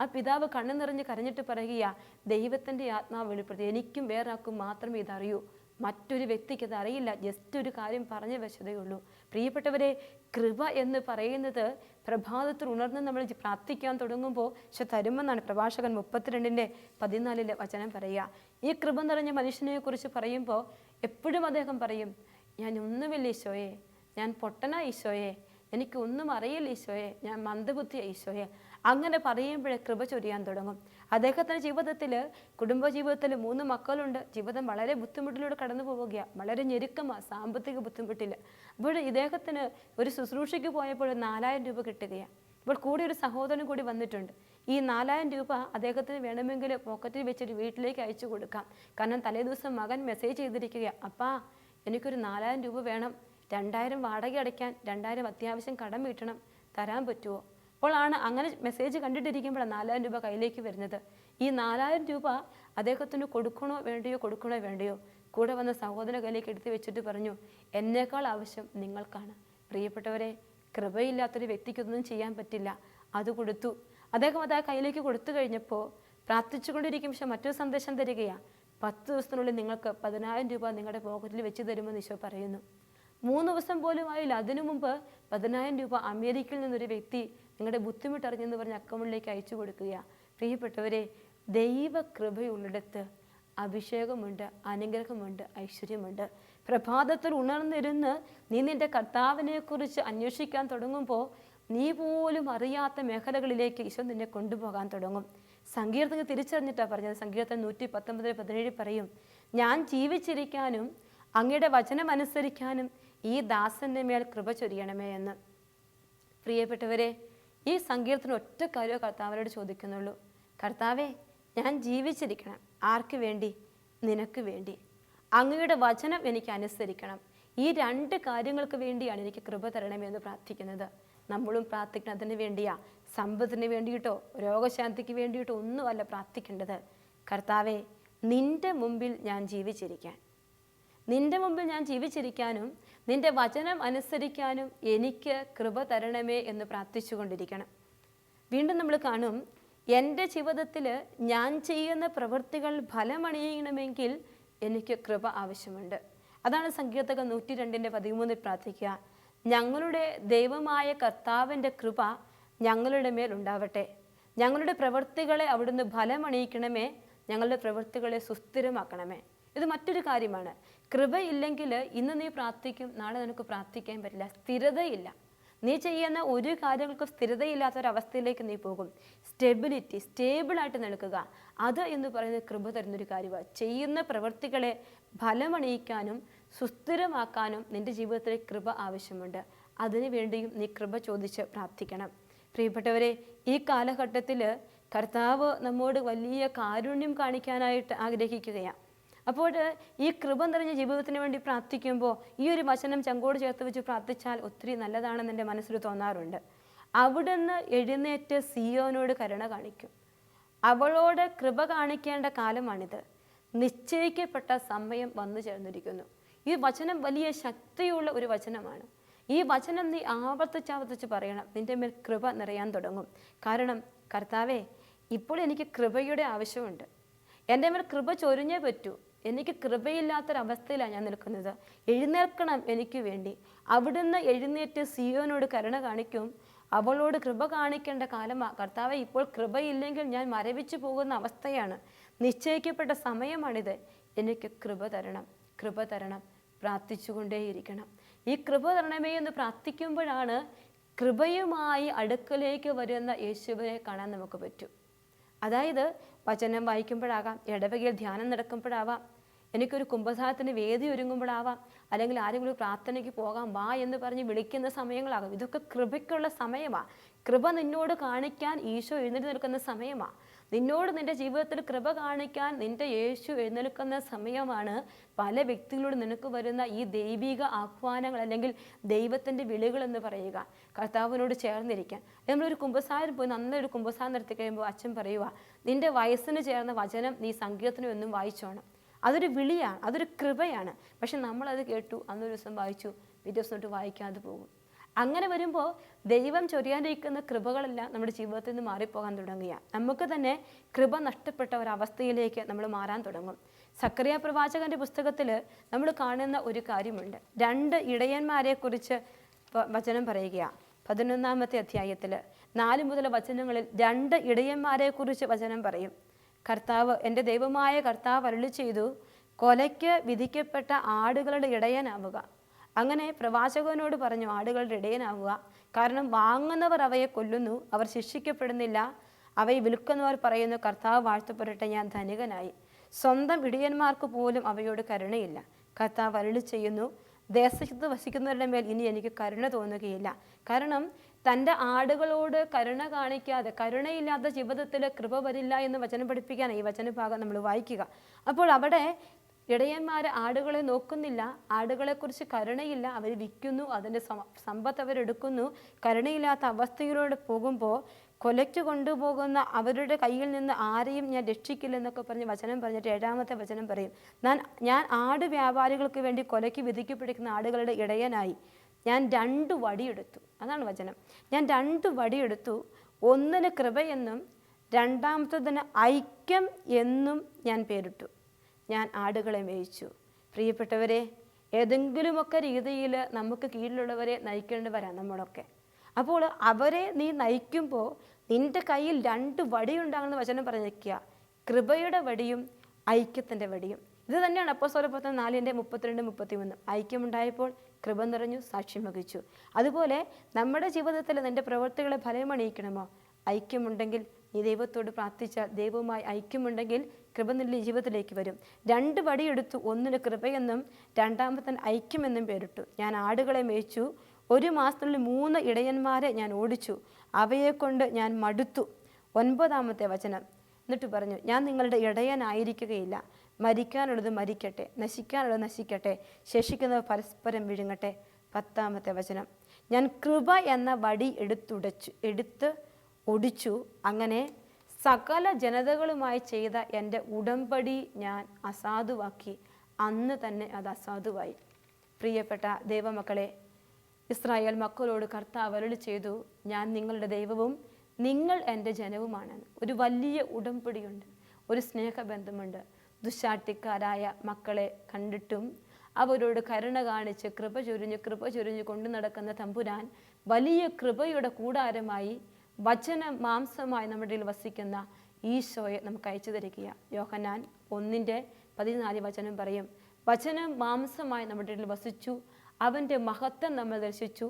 ആ പിതാവ് കണ്ണു നിറഞ്ഞ് കരഞ്ഞിട്ട് പറയുക, ദൈവത്തിൻ്റെ ആത്മാവ് വെളിപ്പെടുത്തി, എനിക്കും വേറൊരാൾക്കും മാത്രമേ ഇതറിയൂ, മറ്റൊരു വ്യക്തിക്ക് അത് അറിയില്ല, ജസ്റ്റ് ഒരു കാര്യം പറഞ്ഞു വെച്ചതേ ഉള്ളൂ. പ്രിയപ്പെട്ടവരെ, കൃപ എന്ന് പറയുന്നത് പ്രഭാതത്തിൽ ഉണർന്ന് നമ്മൾ പ്രാർത്ഥിക്കാൻ തുടങ്ങുമ്പോൾ തരുമെന്നാണ് പ്രഭാഷകൻ 32:14 വചനം പറയുക. ഈ കൃപ നിറഞ്ഞ മനുഷ്യനെ കുറിച്ച് പറയുമ്പോൾ എപ്പോഴും അദ്ദേഹം പറയും, ഞാൻ ഒന്നുമില്ല ഈശോയെ, ഞാൻ പൊട്ടനാ ഈശോയെ, എനിക്ക് ഒന്നും അറിയില്ല ഈശോയെ, ഞാൻ മന്ദബുദ്ധിയാ ഈശോയെ. അങ്ങനെ പറയുമ്പോഴേ കൃപ ചൊരിയാൻ തുടങ്ങും. അദ്ദേഹത്തിൻ്റെ ജീവിതത്തിൽ, കുടുംബജീവിതത്തിൽ 3 മക്കളുണ്ട്. ജീവിതം വളരെ ബുദ്ധിമുട്ടിലൂടെ കടന്നു പോവുകയാണ്. വളരെ ഞെരുക്കമാണ്, സാമ്പത്തിക ബുദ്ധിമുട്ടിൽ. അപ്പോൾ ഇദ്ദേഹത്തിന് ഒരു ശുശ്രൂഷയ്ക്ക് പോയപ്പോൾ 4000 രൂപ കിട്ടുകയാണ്. ഇപ്പോൾ കൂടി ഒരു സഹോദരൻ കൂടി വന്നിട്ടുണ്ട്. ഈ 4000 രൂപ അദ്ദേഹത്തിന് വേണമെങ്കിൽ പോക്കറ്റിൽ വെച്ചിട്ട് വീട്ടിലേക്ക് അയച്ചു കൊടുക്കാം. കാരണം തലേദിവസം മകൻ മെസ്സേജ് ചെയ്തിരിക്കുകയാണ്, അപ്പാ എനിക്കൊരു 4000 രൂപ വേണം, 2000 വാടക അടയ്ക്കാൻ, 2000 അത്യാവശ്യം കടം വീട്ടണം, തരാൻ പറ്റുമോ? അപ്പോഴാണ് അങ്ങനെ മെസ്സേജ് കണ്ടിട്ടിരിക്കുമ്പോഴാണ് 4000 രൂപ കയ്യിലേക്ക് വരുന്നത്. ഈ 4000 രൂപ അദ്ദേഹത്തിന് കൊടുക്കണോ വേണ്ടയോ? കൂടെ വന്ന സഹോദരൻ കയ്യിലേക്ക് എടുത്ത് വെച്ചിട്ട് പറഞ്ഞു, എന്നേക്കാൾ ആവശ്യം നിങ്ങൾക്കാണ്. പ്രിയപ്പെട്ടവരെ, കൃപയില്ലാത്തൊരു വ്യക്തിക്കൊന്നും ചെയ്യാൻ പറ്റില്ല. അത് കൊടുത്തു. അദ്ദേഹം അത് ആ കയ്യിലേക്ക് കൊടുത്തു കഴിഞ്ഞപ്പോൾ പ്രാർത്ഥിച്ചുകൊണ്ടിരിക്കും. പക്ഷെ മറ്റൊരു സന്ദേശം തരികയാണ്, 10 ദിവസത്തിനുള്ളിൽ നിങ്ങൾക്ക് 10000 രൂപ നിങ്ങളുടെ പോക്കറ്റിൽ വെച്ച് തരുമെന്ന് ഈശോ പറയുന്നു. 3 ദിവസം പോലും ആയില്ല. അതിനു മുമ്പ് 10000 രൂപ അമേരിക്കയിൽ നിന്നൊരു വ്യക്തി നിങ്ങളുടെ ബുദ്ധിമുട്ടറിഞ്ഞെന്ന് പറഞ്ഞ് അക്കൗണ്ടിലേക്ക് അയച്ചു കൊടുക്കുകയാണ്. പ്രിയപ്പെട്ടവരെ, ദൈവകൃപയുള്ളിടത്ത് അഭിഷേകമുണ്ട്, അനുഗ്രഹമുണ്ട്, ഐശ്വര്യമുണ്ട്. പ്രഭാതത്തിൽ ഉണർന്നിരുന്ന് നീ നിന്റെ കർത്താവിനെ കുറിച്ച് അന്വേഷിക്കാൻ തുടങ്ങുമ്പോൾ നീ പോലും അറിയാത്ത മേഖലകളിലേക്ക് ഈശോ നിന്നെ കൊണ്ടുപോകാൻ തുടങ്ങും. സങ്കീർത്തനം തിരിച്ചറിഞ്ഞിട്ടാണ് പറഞ്ഞത്. സങ്കീർത്തനം 119:17 പറയും, ഞാൻ ജീവിച്ചിരിക്കാനും അങ്ങയുടെ വചനം അനുസരിക്കാനും ഈ ദാസന്റെ മേൽ കൃപ ചൊരിയണമേ എന്ന്. പ്രിയപ്പെട്ടവരെ, ഈ സങ്കീർത്തനം ഒറ്റ കാര്യം കർത്താവിനോട് ചോദിക്കുന്നുള്ളൂ, കർത്താവേ, ഞാൻ ജീവിച്ചിരിക്കണം. ആർക്ക് വേണ്ടി? നിനക്ക് വേണ്ടി. അങ്ങയുടെ വചനം എനിക്ക് അനുസരിക്കണം. ഈ 2 കാര്യങ്ങൾക്ക് വേണ്ടിയാണ് എനിക്ക് കൃപ തരണമെന്ന് പ്രാർത്ഥിക്കുന്നത്. നമ്മളും പ്രാർത്ഥിക്കണം അതിന് വേണ്ടിയാ. സമ്പത്തിന് വേണ്ടിയിട്ടോ രോഗശാന്തിക്ക് വേണ്ടിയിട്ടോ ഒന്നുമല്ല പ്രാർത്ഥിക്കേണ്ടത്. കർത്താവേ, നിന്റെ മുമ്പിൽ ഞാൻ ജീവിച്ചിരിക്കാൻ, നിന്റെ മുമ്പിൽ ഞാൻ ജീവിച്ചിരിക്കാനും നിന്റെ വചനം അനുസരിക്കാനും എനിക്ക് കൃപ തരണമേ എന്ന് പ്രാർത്ഥിച്ചുകൊണ്ടിരിക്കണം. വീണ്ടും നമ്മൾ കാണും, എൻ്റെ ജീവിതത്തിൽ ഞാൻ ചെയ്യുന്ന പ്രവൃത്തികൾ ഫലമണിയണമെങ്കിൽ എനിക്ക് കൃപ ആവശ്യമുണ്ട്. അതാണ് സങ്കീർത്തകൻ 102:13 പ്രാർത്ഥിക്കുക, ഞങ്ങളുടെ ദൈവമായ കർത്താവിൻ്റെ കൃപ ഞങ്ങളുടെ മേൽ ഉണ്ടാവട്ടെ. ഞങ്ങളുടെ പ്രവൃത്തികളെ അവിടുന്ന് ഫലമണിയിക്കണമേ, ഞങ്ങളുടെ പ്രവൃത്തികളെ സുസ്ഥിരമാക്കണമേ. ഇത് മറ്റൊരു കാര്യമാണ്. കൃപയില്ലെങ്കിൽ ഇന്ന് നീ പ്രാർത്ഥിക്കും, നാളെ നിനക്ക് പ്രാർത്ഥിക്കാൻ പറ്റില്ല. സ്ഥിരതയില്ല. നീ ചെയ്യുന്ന ഒരു കാര്യങ്ങൾക്കും സ്ഥിരതയില്ലാത്തൊരവസ്ഥയിലേക്ക് നീ പോകും. സ്റ്റേബിളായിട്ട് നിൽക്കുക, അത് എന്ന് പറയുന്നത് കൃപ തരുന്നൊരു കാര്യമാണ്. ചെയ്യുന്ന പ്രവൃത്തികളെ ഫലമണിയിക്കാനും സുസ്ഥിരമാക്കാനും നിന്റെ ജീവിതത്തിൽ കൃപ ആവശ്യമുണ്ട്. അതിനു വേണ്ടിയും നീ കൃപ ചോദിച്ച് പ്രാർത്ഥിക്കണം. പ്രിയപ്പെട്ടവരെ, ഈ കാലഘട്ടത്തിൽ കർത്താവ് നമ്മോട് വലിയ കാരുണ്യം കാണിക്കാനായിട്ട് ആഗ്രഹിക്കുകയാണ്. അപ്പോൾ ഈ കൃപ നിറഞ്ഞ ജീവിതത്തിന് വേണ്ടി പ്രാർത്ഥിക്കുമ്പോൾ ഈ ഒരു വചനം ചങ്കോട് ചേർത്ത് വെച്ച് പ്രാർത്ഥിച്ചാൽ ഒത്തിരി നല്ലതാണെന്ന് എൻ്റെ മനസ്സിൽ തോന്നാറുണ്ട്. അവിടുന്ന് എഴുന്നേറ്റ് സിയോനോട് കരുണ കാണിക്കും. അവളോട് കൃപ കാണിക്കേണ്ട കാലമാണിത്. നിശ്ചയിക്കപ്പെട്ട സമയം വന്നു ചേർന്നിരിക്കുന്നു. ഈ വചനം വലിയ ശക്തിയുള്ള ഒരു വചനമാണ്. ഈ വചനം നീ ആവർത്തിച്ചാവർത്തിച്ച് പറയണം. നിന്റെ മേൽ കൃപ നിറയാൻ തുടങ്ങും. കാരണം കർത്താവേ, ഇപ്പോൾ എനിക്ക് കൃപയുടെ ആവശ്യമുണ്ട്. എൻ്റെ മേൽ കൃപ ചൊരിഞ്ഞേ പറ്റൂ. എനിക്ക് കൃപയില്ലാത്തൊരവസ്ഥയിലാണ് ഞാൻ നിൽക്കുന്നത്. എഴുന്നേൽക്കണം എനിക്ക് വേണ്ടി. അവിടുന്ന് എഴുന്നേറ്റ് സിയോനോട് കരുണ കാണിക്കും. അവളോട് കൃപ കാണിക്കേണ്ട കാലമാണ്. കർത്താവെ, ഇപ്പോൾ കൃപയില്ലെങ്കിൽ ഞാൻ മരവിച്ചു പോകുന്ന അവസ്ഥയാണ്. നിശ്ചയിക്കപ്പെട്ട സമയമാണിത്. എനിക്ക് കൃപ തരണം, കൃപ തരണം. പ്രാർത്ഥിച്ചുകൊണ്ടേയിരിക്കണം. ഈ കൃപ തരണമേ എന്ന് പ്രാർത്ഥിക്കുമ്പോഴാണ് കൃപയുമായി അടുക്കലേക്ക് വരുന്ന യേശുവിനെ കാണാൻ നമുക്ക് പറ്റും. അതായത് വചനം വായിക്കുമ്പോഴാകാം, ഇടവകയിൽ ധ്യാനം നടക്കുമ്പോഴാവാം, എനിക്കൊരു കുംഭസാരത്തിന് വേദി ഒരുങ്ങുമ്പോഴാവാം, അല്ലെങ്കിൽ ആരെങ്കിലും പ്രാർത്ഥനയ്ക്ക് പോകാം വാ എന്ന് പറഞ്ഞ് വിളിക്കുന്ന സമയങ്ങളാകും. ഇതൊക്കെ കൃപയ്ക്കുള്ള സമയമാണ്. കൃപ നിന്നോട് കാണിക്കാൻ ഈശോ എഴുന്നേറ്റ് നിൽക്കുന്ന സമയമാണ്. നിന്നോട് നിന്റെ ജീവിതത്തിൽ കൃപ കാണിക്കാൻ നിന്റെ യേശു എഴുന്നേൽക്കുന്ന സമയമാണ്. പല വ്യക്തികളോട് നിനക്ക് വരുന്ന ഈ ദൈവിക ആഹ്വാനങ്ങൾ അല്ലെങ്കിൽ ദൈവത്തിൻ്റെ വിളികൾ എന്ന് പറയുക. കർത്താവിനോട് ചേർന്നിരിക്കാൻ. നമ്മളൊരു കുമ്പസാരം പോയി നല്ലൊരു കുമ്പസാരം നടത്തി കഴിയുമ്പോൾ അച്ഛൻ പറയുക, നിന്റെ വയസ്സിന് ചേർന്ന വചനം നീ സങ്കീർത്തനം എന്നും വായിച്ചോണം. അതൊരു വിളിയാണ്, അതൊരു കൃപയാണ്. പക്ഷെ നമ്മളത് കേട്ടു, അന്നൊരു ദിവസം വായിച്ചു, പിറ്റേ ദിവസം തൊട്ട് വായിക്കാതെ പോകും. അങ്ങനെ വരുമ്പോൾ ദൈവം ചൊരിയാനിരിക്കുന്ന കൃപകളെല്ലാം നമ്മുടെ ജീവിതത്തിൽ നിന്ന് മാറിപ്പോകാൻ തുടങ്ങുകയാണ്. നമുക്ക് തന്നെ കൃപ നഷ്ടപ്പെട്ട ഒരവസ്ഥയിലേക്ക് നമ്മൾ മാറാൻ തുടങ്ങും. സക്കറിയ പ്രവാചകന്റെ പുസ്തകത്തിൽ നമ്മൾ കാണുന്ന ഒരു കാര്യമുണ്ട്. 2 ഇടയന്മാരെ കുറിച്ച് വചനം പറയുകയാണ്. 11-ാമത്തെ അധ്യായത്തിൽ 4 മുതൽ വചനങ്ങളിൽ 2 ഇടയന്മാരെ കുറിച്ച് വചനം പറയും. കർത്താവ്, എൻ്റെ ദൈവമായ കർത്താവ് അരുളി ചെയ്തു, കൊലയ്ക്ക് വിധിക്കപ്പെട്ട ആടുകളുടെ ഇടയനാവുക. അങ്ങനെ പ്രവാചകനോട് പറഞ്ഞു, ആടുകളുടെ ഇടയനാവുക. കാരണം വാങ്ങുന്നവർ അവയെ കൊല്ലുന്നു, അവർ ശിക്ഷിക്കപ്പെടുന്നില്ല. അവയെ വിൽക്കുന്നവർ പറയുന്നു, കർത്താവ് വാഴ്ത്തപ്പെടട്ടെ, ഞാൻ ധനികനായി. സ്വന്തം ഇടയന്മാർക്ക് പോലും അവയോട് കരുണയില്ല. കർത്താവ് അരുളി ചെയ്യുന്നു, ദേശത്ത് വസിക്കുന്നവരുടെ മേൽ ഇനി എനിക്ക് കരുണ തോന്നുകയില്ല. കാരണം തൻ്റെ ആടുകളോട് കരുണ കാണിക്കാതെ, കരുണയില്ലാത്ത ജീവിതത്തിൽ കൃപ വരില്ല എന്ന് വചനം പഠിപ്പിക്കാനാണ് ഈ വചനഭാഗം നമ്മൾ വായിക്കുക. അപ്പോൾ അവിടെ ഇടയന്മാർ ആടുകളെ നോക്കുന്നില്ല, ആടുകളെക്കുറിച്ച് കരുണയില്ല, അവർ വിൽക്കുന്നു, അതിൻ്റെ സമ്പത്ത് അവരെടുക്കുന്നു. കരുണയില്ലാത്ത അവസ്ഥയിലൂടെ പോകുമ്പോൾ കൊലയ്ക്ക് കൊണ്ടുപോകുന്ന അവരുടെ കയ്യിൽ നിന്ന് ആരെയും ഞാൻ രക്ഷിക്കില്ലെന്നൊക്കെ പറഞ്ഞ് വചനം പറഞ്ഞിട്ട് 7-ാമത്തെ വചനം പറയും, ഞാൻ ആട് വ്യാപാരികൾക്ക് വേണ്ടി കൊലയ്ക്ക് വിധിക്കപ്പെട്ടിരിക്കുന്ന ആടുകളുടെ ഇടയനായി ഞാൻ 2 വടിയെടുത്തു. അതാണ് വചനം. ഞാൻ 2 വടിയെടുത്തു. ഒന്നിന് കൃപയെന്നും രണ്ടാമത്തതിന് ഐക്യം എന്നും ഞാൻ പേരിട്ടു. ഞാൻ ആടുകളെ മേയിച്ചു. പ്രിയപ്പെട്ടവരെ, ഏതെങ്കിലുമൊക്കെ രീതിയിൽ നമുക്ക് കീഴിലുള്ളവരെ നയിക്കേണ്ടവരാണ് നമ്മളൊക്കെ. അപ്പോൾ അവരെ നീ നയിക്കുമ്പോൾ നിൻ്റെ കയ്യിൽ 2 വടിയുണ്ടാകുന്ന വചനം പറഞ്ഞിരിക്കുക. കൃപയുടെ വടിയും ഐക്യത്തിൻ്റെ വടിയും. ഇത് തന്നെയാണ് അപ്പോസ്തലപ്രവർത്തനം 4:32-33. ഐക്യമുണ്ടായപ്പോൾ കൃപ നിറഞ്ഞു, സാക്ഷ്യം വഹിച്ചു. അതുപോലെ നമ്മുടെ ജീവിതത്തിൽ നിൻ്റെ പ്രവൃത്തികളെ ഫലമണിയിക്കണമോ? ഐക്യമുണ്ടെങ്കിൽ നീ ദൈവത്തോട് പ്രാർത്ഥിച്ചാൽ, ദൈവവുമായി ഐക്യമുണ്ടെങ്കിൽ കൃപ നിന്റെ ജീവിതത്തിലേക്ക് വരും. 2 വടിയെടുത്തു. ഒന്നിന് കൃപയെന്നും രണ്ടാമത്തെ ഐക്യമെന്നും പേരിട്ടു. ഞാൻ ആടുകളെ മേയിച്ചു. 1 മാസത്തിനുള്ളിൽ 3 ഇടയന്മാരെ ഞാൻ ഓടിച്ചു. അവയെക്കൊണ്ട് ഞാൻ മടുത്തു. 9-ാമത്തെ വചനം. എന്നിട്ട് പറഞ്ഞു, ഞാൻ നിങ്ങളുടെ ഇടയനായിരിക്കുകയില്ല. മരിക്കാനുള്ളത് മരിക്കട്ടെ, നശിക്കാനുള്ളത് നശിക്കട്ടെ, ശേഷിക്കുന്നവ പരസ്പരം വിഴുങ്ങട്ടെ. 10-ാമത്തെ വചനം. ഞാൻ കൃപ എന്ന വടി എടുത്ത് ഒടിച്ചു. അങ്ങനെ സകല ജനതകളുമായി ചെയ്ത എൻ്റെ ഉടമ്പടി ഞാൻ അസാധുവാക്കി. അന്ന് തന്നെ അത് അസാധുവായി. പ്രിയപ്പെട്ട ദൈവമക്കളെ, ഇസ്രായേൽ മക്കളോട് കർത്താവ് അരുളി ചെയ്തു, ഞാൻ നിങ്ങളുടെ ദൈവവും നിങ്ങൾ എൻ്റെ ജനവുമാണെന്ന്. ഒരു വലിയ ഉടമ്പടിയുണ്ട്, ഒരു സ്നേഹബന്ധമുണ്ട്. ദുശാട്ടിക്കാരായ മക്കളെ കണ്ടിട്ടും അവരോട് കരുണ കാണിച്ച് കൃപ ചൊരിഞ്ഞ് കൊണ്ടു നടക്കുന്ന തമ്പുരാൻ വലിയ കൃപയുടെ കൂടാരമായി വചനം മാംസമായി നമ്മുടെ ഇടയിൽ വസിക്കുന്ന ഈശോയെ നമുക്ക് അയച്ചു തരിക. യോഹന്നാൻ 1:14 പറയും, വചനം മാംസമായി നമ്മുടെ ഇടയിൽ വസിച്ചു, അവൻ്റെ മഹത്വം നമ്മൾ ദർശിച്ചു,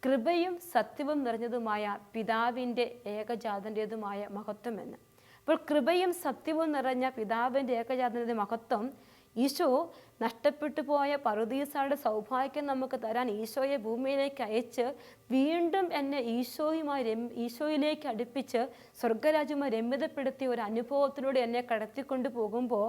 കൃപയും സത്യവും നിറഞ്ഞതുമായ പിതാവിൻ്റെ ഏകജാതൻ്റേതുമായ മഹത്വം എന്ന്. അപ്പോൾ കൃപയും സത്യവും നിറഞ്ഞ പിതാവിൻ്റെ ഏകജാതൻ്റെ മഹത്വം ഈശോ നഷ്ടപ്പെട്ടു പോയ പറുദീസയുടെ സൗഭാഗ്യം നമുക്ക് തരാൻ ഈശോയെ ഭൂമിയിലേക്ക് അയച്ച് വീണ്ടും എന്നെ ഈശോയിലേക്ക് അടുപ്പിച്ച് സ്വർഗരാജ്യവുമായി രമ്യതപ്പെടുത്തിയ ഒരു അനുഭവത്തിലൂടെ എന്നെ കടത്തിക്കൊണ്ടു പോകുമ്പോൾ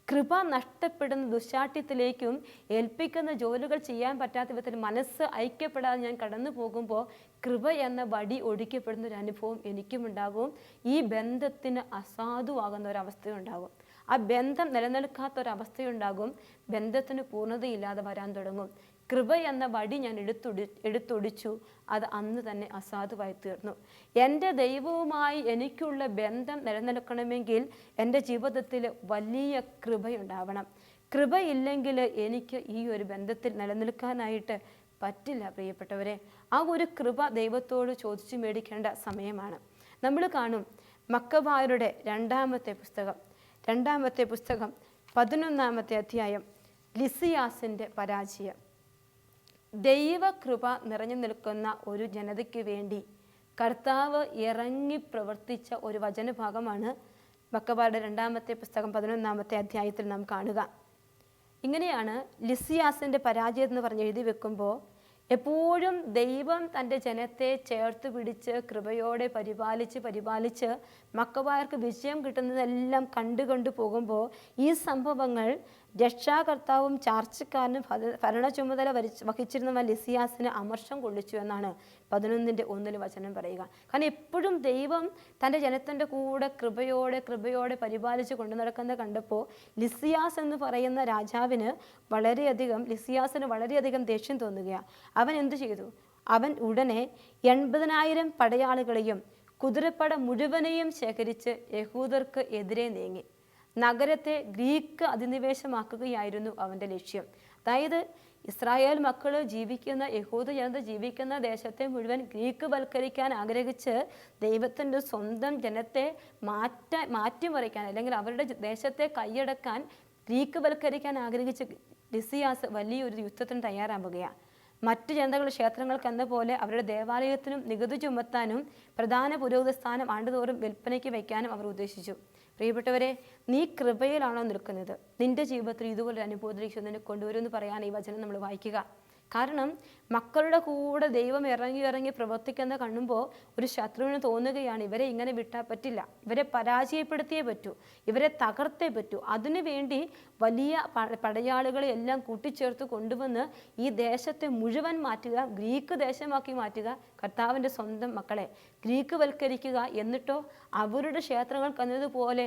കൃപ നഷ്ടപ്പെടുന്ന ദുശാഠ്യത്തിലേക്കും ഏൽപ്പിക്കുന്ന ജോലികൾ ചെയ്യാൻ പറ്റാത്ത വിധത്തിൽ മനസ്സ് ഐക്യപ്പെടാതെ ഞാൻ കടന്നു പോകുമ്പോൾ കൃപ എന്ന വടി ഒടിക്കപ്പെടുന്ന ഒരു അനുഭവം എനിക്കുമുണ്ടാകും. ഈ ബന്ധത്തിന് അസാധുവാകുന്ന ഒരവസ്ഥയുണ്ടാകും. ആ ബന്ധം നിലനിൽക്കാത്തൊരവസ്ഥയുണ്ടാകും. ബന്ധത്തിന് പൂർണ്ണതയില്ലാതെ വരാൻ തുടങ്ങും. കൃപ എന്ന വടി ഞാൻ എടുത്തൊടിച്ചു. അത് അന്ന് തന്നെ അസാധുവായി തീർന്നു. എൻ്റെ ദൈവവുമായി എനിക്കുള്ള ബന്ധം നിലനിൽക്കണമെങ്കിൽ എൻ്റെ ജീവിതത്തിൽ വലിയ കൃപയുണ്ടാവണം. കൃപയില്ലെങ്കിൽ എനിക്ക് ഈ ഒരു ബന്ധത്തിൽ നിലനിൽക്കാനായിട്ട് പറ്റില്ല. പ്രിയപ്പെട്ടവരെ, ആ ഒരു കൃപ ദൈവത്തോട് ചോദിച്ചു മേടിക്കേണ്ട സമയമാണ്. നമ്മൾ കാണും മക്കബായരുടെ രണ്ടാമത്തെ പുസ്തകം 11 അധ്യായം, ലിസിയാസിൻ്റെ പരാജയം. ദൈവകൃപ നിറഞ്ഞു നിൽക്കുന്ന ഒരു ജനതയ്ക്ക് വേണ്ടി കർത്താവ് ഇറങ്ങി പ്രവർത്തിച്ച ഒരു വചനഭാഗമാണ് മക്കബായരുടെ രണ്ടാമത്തെ പുസ്തകം 11 അധ്യായത്തിൽ നാം കാണുക. ഇങ്ങനെയാണ് ലിസിയാസിൻ്റെ പരാജയം എന്ന് പറഞ്ഞ് എഴുതി വെക്കുമ്പോൾ, എപ്പോഴും ദൈവം തൻ്റെ ജനത്തെ ചേർത്ത് പിടിച്ച് കൃപയോടെ പരിപാലിച്ച് മക്കബായർക്ക് വിജയം കിട്ടുന്നതെല്ലാം കണ്ടു പോകുമ്പോൾ ഈ സംഭവങ്ങൾ രക്ഷാകർത്താവും ചാർച്ചക്കാരനും ഭരണ ചുമതല വഹിച്ചിരുന്ന ലിസിയാസിന് അമർഷം കൊള്ളിച്ചു എന്നാണ് 11:1 വചനം പറയുക. കാരണം എപ്പോഴും ദൈവം തൻ്റെ ജനത്തിൻ്റെ കൂടെ കൃപയോടെ പരിപാലിച്ച് കൊണ്ടു നടക്കുന്നത് കണ്ടപ്പോൾ ലിസിയാസ് എന്ന് പറയുന്ന രാജാവിന് വളരെയധികം ദേഷ്യം തോന്നുകയാണ്. അവൻ എന്തു ചെയ്തു? അവൻ ഉടനെ 80,000 പടയാളികളെയും കുതിരപ്പട മുഴുവനെയും ശേഖരിച്ച് യഹൂദർക്ക് എതിരെ നീങ്ങി. നഗരത്തെ ഗ്രീക്ക് അധിനിവേശമാക്കുകയായിരുന്നു അവൻ്റെ ലക്ഷ്യം. അതായത് ഇസ്രായേൽ മക്കൾ ജീവിക്കുന്ന, യഹൂദ ജനത ജീവിക്കുന്ന ദേശത്തെ മുഴുവൻ ഗ്രീക്ക് വൽക്കരിക്കാൻ ആഗ്രഹിച്ച് ദൈവത്തിൻ്റെ സ്വന്തം ജനത്തെ മാറ്റിമറിക്കാൻ, അല്ലെങ്കിൽ അവരുടെ ദേശത്തെ കൈയടക്കാൻ, ഗ്രീക്ക് വൽക്കരിക്കാൻ ആഗ്രഹിച്ച് ലിസിയാസ് വലിയൊരു യുദ്ധത്തിന് തയ്യാറാവുകയാണ്. മറ്റു ജനതകളുടെ ക്ഷേത്രങ്ങൾക്ക് എന്ന പോലെ അവരുടെ ദേവാലയത്തിനും നികുതി ചുമത്താനും പ്രധാന പുരോഹിത സ്ഥാനം ആണ്ടുതോറും വിൽപ്പനയ്ക്ക് വയ്ക്കാനും അവർ ഉദ്ദേശിച്ചു. പ്രിയപ്പെട്ടവരെ, നീ കൃപയിലാണോ നിൽക്കുന്നത്? നിന്റെ ജീവിതത്തിൽ ഇതുപോലൊരു അനുഭവത്തിലേക്ക് നിന്നെ കൊണ്ടുവരുമെന്ന് പറയാൻ ഈ വചനം നമ്മൾ വായിക്കുക. കാരണം മക്കളുടെ കൂടെ ദൈവം ഇറങ്ങി പ്രവർത്തിക്കുന്ന കാണുമ്പോൾ ഒരു ശത്രുവിന് തോന്നുകയാണ്, ഇവരെ ഇങ്ങനെ വിട്ടാൽ പറ്റില്ല, ഇവരെ പരാജയപ്പെടുത്തിയേ പറ്റൂ, ഇവരെ തകർത്തേ പറ്റൂ. അതിനുവേണ്ടി വലിയ പടയാളികളെ എല്ലാം കൂട്ടിച്ചേർത്ത് കൊണ്ടുവന്ന് ഈ ദേശത്തെ മുഴുവൻ മാറ്റുക, ഗ്രീക്ക് ദേശമാക്കി മാറ്റുക, കർത്താവിൻ്റെ സ്വന്തം മക്കളെ ഗ്രീക്ക് വൽക്കരിക്കുക. എന്നിട്ടോ അവരുടെ ക്ഷേത്രങ്ങൾക്ക് എന്നതുപോലെ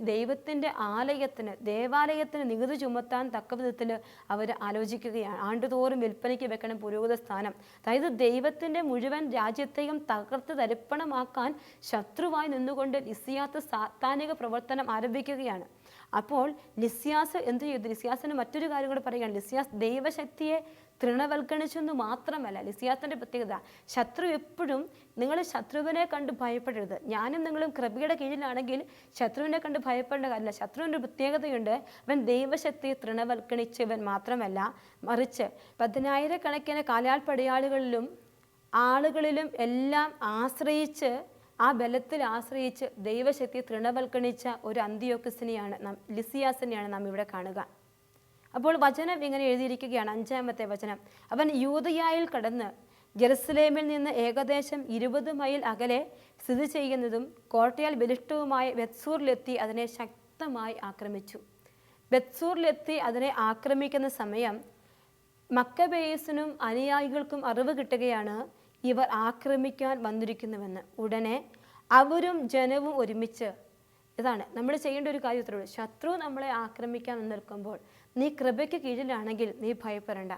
ദൈവത്തിൻ്റെ ദേവാലയത്തിന് നികുതി ചുമത്താൻ തക്ക വിധത്തിൽ അവർ ആലോചിക്കുകയാണ്. ആണ്ടുതോറും വിൽപ്പനയ്ക്ക് വെക്കണം പുരോഹിത സ്ഥാനം. അതായത് ദൈവത്തിൻ്റെ മുഴുവൻ രാജ്യത്തെയും തകർത്ത് തരിപ്പണമാക്കാൻ ശത്രുവായി നിന്നുകൊണ്ട് ലിസിയാസ് സാത്താനിക പ്രവർത്തനം ആരംഭിക്കുകയാണ്. അപ്പോൾ ലിസിയാസ് എന്ത് ചെയ്തു? ലിസിയാസിന് മറ്റൊരു കാര്യം കൂടെ പറയുകയാണ്. ലിസിയാസ് ദൈവശക്തിയെ തൃണവൽക്കണിച്ചെന്ന് മാത്രമല്ല, ലിസിയാസിൻ്റെ പ്രത്യേകത, ശത്രു എപ്പോഴും നിങ്ങൾ ശത്രുവിനെ കണ്ട് ഭയപ്പെടരുത്. ഞാനും നിങ്ങളും കൃപയുടെ കീഴിലാണെങ്കിൽ ശത്രുവിനെ കണ്ട് ഭയപ്പെടേണ്ട കാര്യമില്ല. ശത്രുവിൻ്റെ പ്രത്യേകതയുണ്ട്, അവൻ ദൈവശക്തിയെ തൃണവൽക്കണിച്ചവൻ മാത്രമല്ല, മറിച്ച് 10,000 കാലാൾ പടയാളികളിലും ആളുകളിലും എല്ലാം ആശ്രയിച്ച്, ആ ബലത്തിൽ ആശ്രയിച്ച് ദൈവശക്തി തൃണവൽക്കണിച്ച ഒരു അന്തിയോക്കസിനെയാണ് ലിസിയാസിനെയാണ് നാം ഇവിടെ കാണുക. അപ്പോൾ വചനം ഇങ്ങനെ എഴുതിയിരിക്കുകയാണ്. 5-ാമത്തെ വചനം, അവൻ യൂദയായിൽ കടന്ന് ജെറുസലേമിൽ നിന്ന് ഏകദേശം 20 മൈൽ അകലെ സ്ഥിതി ചെയ്യുന്നതും കോട്ടയാൽ ബലിഷ്ഠവുമായ ബെത്സൂറിലെത്തി അതിനെ ശക്തമായി ആക്രമിച്ചു. ബെത്സൂറിലെത്തി അതിനെ ആക്രമിക്കുന്ന സമയം മക്കബേയസിനും അനുയായികൾക്കും അറിവ് കിട്ടുകയാണ്, ഇവർ ആക്രമിക്കാൻ വന്നിരിക്കുന്നുവെന്ന്. ഉടനെ അവരും ജനവും ഒരുമിച്ച് ഇതാണ് നമ്മൾ ചെയ്യേണ്ട ഒരു കാര്യം. ഇത്രയുള്ളൂ. ശത്രു നമ്മളെ ആക്രമിക്കാൻ നിൽക്കുമ്പോൾ നീ കൃപയ്ക്ക് കീഴിലാണെങ്കിൽ നീ ഭയപ്പെടേണ്ട.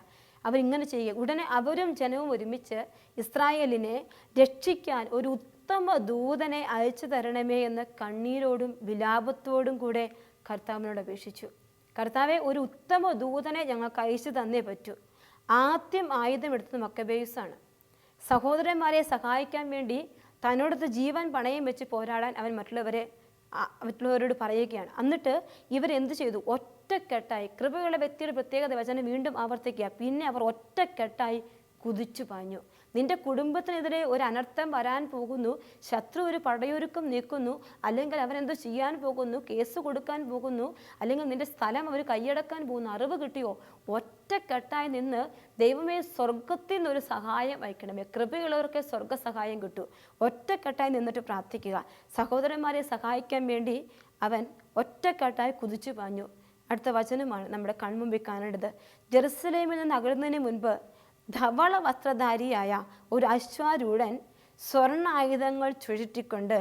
അവരിങ്ങനെ ചെയ്യുക. ഉടനെ അവരും ജനവും ഒരുമിച്ച് ഇസ്രായേലിനെ രക്ഷിക്കാൻ ഒരു ഉത്തമ ദൂതനെ അയച്ചു തരണമേ എന്ന് കണ്ണീരോടും വിലാപത്തോടും കൂടെ കർത്താവിനോട് അപേക്ഷിച്ചു. കർത്താവെ, ഒരു ഉത്തമ ദൂതനെ ഞങ്ങൾക്ക് അയച്ചു തന്നേ പറ്റൂ. ആദ്യം ആയുധമെടുത്തത് മക്കബേയുസാണ്. സഹോദരന്മാരെ സഹായിക്കാൻ വേണ്ടി തന്നോടത്ത് ജീവൻ പണയം വെച്ച് പോരാടാൻ അവൻ മറ്റുള്ളവരോട് പറയുകയാണ്. എന്നിട്ട് ഇവരെന്ത് ചെയ്തു? ഒറ്റക്കെട്ടായി, കൃപയുള്ള വ്യക്തിയുടെ പ്രത്യേകത വചനം വീണ്ടും ആവർത്തിക്കുക. പിന്നെ അവർ ഒറ്റക്കെട്ടായി കുതിച്ചു പാഞ്ഞു. നിന്റെ കുടുംബത്തിനെതിരെ ഒരു അനർത്ഥം വരാൻ പോകുന്നു, ശത്രു ഒരു പടയൊരുക്കം നീക്കുന്നു, അല്ലെങ്കിൽ അവരെന്തോ ചെയ്യാൻ പോകുന്നു, കേസ് കൊടുക്കാൻ പോകുന്നു, അല്ലെങ്കിൽ നിന്റെ സ്ഥലം അവർ കൈയടക്കാൻ പോകുന്നു, അറിവ് കിട്ടിയോ? ഒറ്റക്കെട്ടായി നിന്ന് ദൈവമേ, സ്വർഗത്തിൽ നിന്നൊരു സഹായം അയക്കണമേ. കൃപയുള്ളവർക്ക് സ്വർഗ സഹായം കിട്ടൂ. ഒറ്റക്കെട്ടായി നിന്നിട്ട് പ്രാർത്ഥിക്കുക. സഹോദരന്മാരെ സഹായിക്കാൻ വേണ്ടി അവൻ ഒറ്റക്കെട്ടായി കുതിച്ചു പാഞ്ഞു. അടുത്ത വചനമാണ് നമ്മുടെ കൺമുമ്പിൽ കാണേണ്ടത്. ജെറുസലേമിൽ നിന്ന് അകലുന്നതിന് മുൻപ് ധവള വസ്ത്രധാരിയായ ഒരു അശ്വാരൂഢൻ സ്വർണ്ണായുധങ്ങൾ ചുഴറ്റിക്കൊണ്ട്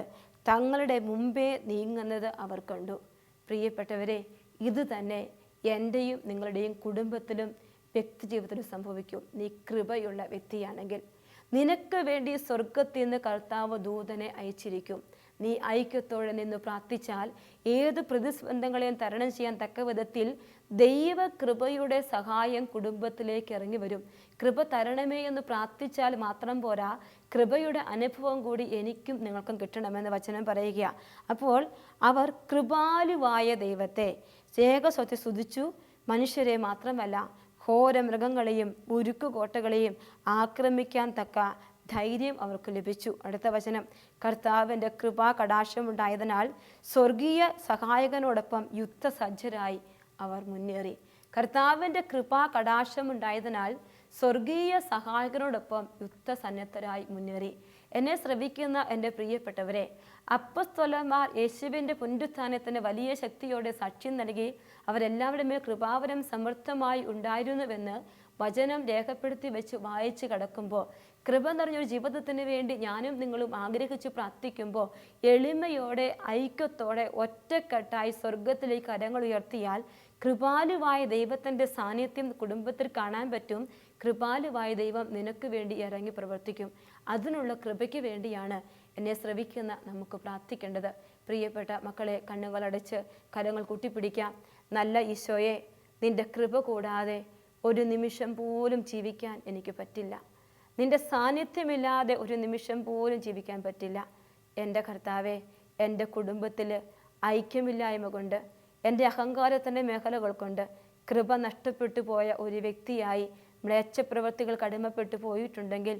തങ്ങളുടെ മുമ്പേ നീങ്ങുന്നത് അവർ കണ്ടു. പ്രിയപ്പെട്ടവരെ, ഇത് തന്നെ എൻ്റെയും നിങ്ങളുടെയും കുടുംബത്തിലും വ്യക്തി ജീവിതത്തിലും സംഭവിക്കും. നീ കൃപയുള്ള വ്യക്തിയാണെങ്കിൽ നിനക്ക് വേണ്ടി സ്വർഗത്തിൽ നിന്ന് കർത്താവ് ദൂതനെ അയച്ചിരിക്കും. നീ ഐക്യത്തോടെ നിന്ന് പ്രാർത്ഥിച്ചാൽ ഏത് പ്രതിസ്ബന്ധങ്ങളെയും തരണം ചെയ്യാൻ തക്ക വിധത്തിൽ ദൈവ കൃപയുടെ സഹായം കുടുംബത്തിലേക്ക് ഇറങ്ങി വരും. കൃപ തരണമേ എന്ന് പ്രാർത്ഥിച്ചാൽ മാത്രം പോരാ, കൃപയുടെ അനുഭവം കൂടി എനിക്കും നിങ്ങൾക്കും കിട്ടണമെന്ന് വചനം പറയുക. അപ്പോൾ അവർ കൃപാലുവായ ദൈവത്തെ ഏകസ്വത്തെ സ്തുതിച്ചു. മനുഷ്യരെ മാത്രമല്ല, ഘോര മൃഗങ്ങളെയും ഉരുക്കുകോട്ടകളെയും ആക്രമിക്കാൻ തക്ക ധൈര്യം അവർക്ക് ലഭിച്ചു. അടുത്ത വചനം, കർത്താവിൻ്റെ കൃപാ കടാക്ഷമുണ്ടായതിനാൽ സ്വർഗീയ സഹായകനോടൊപ്പം യുദ്ധസജ്ജരായി അവർ മുന്നേറി. കർത്താവിൻ്റെ കൃപാ കടാക്ഷമുണ്ടായതിനാൽ സ്വർഗീയ സഹായകനോടൊപ്പം യുദ്ധസന്നദ്ധരായി മുന്നേറി. എന്നെ ശ്രവിക്കുന്ന എൻ്റെ പ്രിയപ്പെട്ടവരെ, അപ്പസ്തോലന്മാർ യേശുവിൻ്റെ പുനരുത്ഥാനത്തിന് വലിയ ശക്തിയോടെ സാക്ഷ്യം നൽകി അവരെല്ലാവരുടെ മേൽ കൃപാവരം സമൃദ്ധമായി ഉണ്ടായിരുന്നുവെന്ന് വചനം രേഖപ്പെടുത്തി വെച്ച് വായിച്ച് കിടക്കുമ്പോൾ, കൃപ നിറഞ്ഞൊരു ജീവിതത്തിന് വേണ്ടി ഞാനും നിങ്ങളും ആഗ്രഹിച്ച് പ്രാർത്ഥിക്കുമ്പോൾ, എളിമയോടെ ഐക്യത്തോടെ ഒറ്റക്കെട്ടായി സ്വർഗത്തിലേക്ക് കരങ്ങൾ ഉയർത്തിയാൽ കൃപാലുവായ ദൈവത്തിൻ്റെ സാന്നിധ്യം കുടുംബത്തിൽ കാണാൻ പറ്റും. കൃപാലുവായ ദൈവം നിനക്ക് വേണ്ടി ഇറങ്ങി പ്രവർത്തിക്കും. അതിനുള്ള കൃപയ്ക്ക് വേണ്ടിയാണ് എന്നെ ശ്രവിക്കുന്ന നമുക്ക് പ്രാർത്ഥിക്കേണ്ടത്. പ്രിയപ്പെട്ട മക്കളെ, കണ്ണുകളടച്ച് കരങ്ങൾ കൂട്ടിപ്പിടിക്കാം. നല്ല ഈശോയെ, നിൻ്റെ കൃപ കൂടാതെ ഒരു നിമിഷം പോലും ജീവിക്കാൻ എനിക്ക് പറ്റില്ല. നിൻ്റെ സാന്നിധ്യമില്ലാതെ ഒരു നിമിഷം പോലും ജീവിക്കാൻ പറ്റില്ല. എൻ്റെ കർത്താവെ, എൻ്റെ കുടുംബത്തിൽ ഐക്യമില്ലായ്മ കൊണ്ട്, എൻ്റെ അഹങ്കാരത്തിൻ്റെ മേഖലകൾ കൊണ്ട് കൃപ നഷ്ടപ്പെട്ടു പോയ ഒരു വ്യക്തിയായി മ്ലേച്ഛപ്രവൃത്തികൾക്ക് അടിമപ്പെട്ടു പോയിട്ടുണ്ടെങ്കിൽ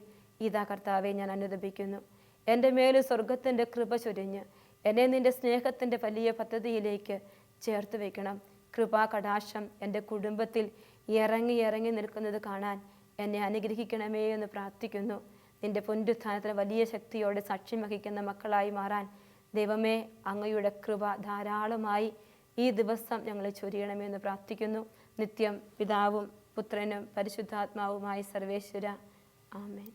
ഇതാ കർത്താവെ, ഞാൻ അനുദപിക്കുന്നു. എൻ്റെ മേൽ സ്വർഗത്തിൻ്റെ കൃപ ചൊരിഞ്ഞ് എന്നെ നിൻ്റെ സ്നേഹത്തിൻ്റെ വലിയ പദ്ധതിയിലേക്ക് ചേർത്ത് വയ്ക്കണം. കൃപാ കടാക്ഷം എൻ്റെ കുടുംബത്തിൽ ഇറങ്ങി നിൽക്കുന്നത് കാണാൻ എന്നെ അനുഗ്രഹിക്കണമേ എന്ന് പ്രാർത്ഥിക്കുന്നു. നിൻ്റെ പുനരുത്ഥാനത്തിന് വലിയ ശക്തിയോടെ സാക്ഷ്യം വഹിക്കുന്ന മക്കളായി മാറാൻ ദൈവമേ, അങ്ങയുടെ കൃപ ധാരാളമായി ഈ ദിവസം ഞങ്ങളെ ചൊരിയണമേ എന്ന് പ്രാർത്ഥിക്കുന്നു. നിത്യം പിതാവും പുത്രനും പരിശുദ്ധാത്മാവുമായി സർവേശ്വര. ആമേൻ.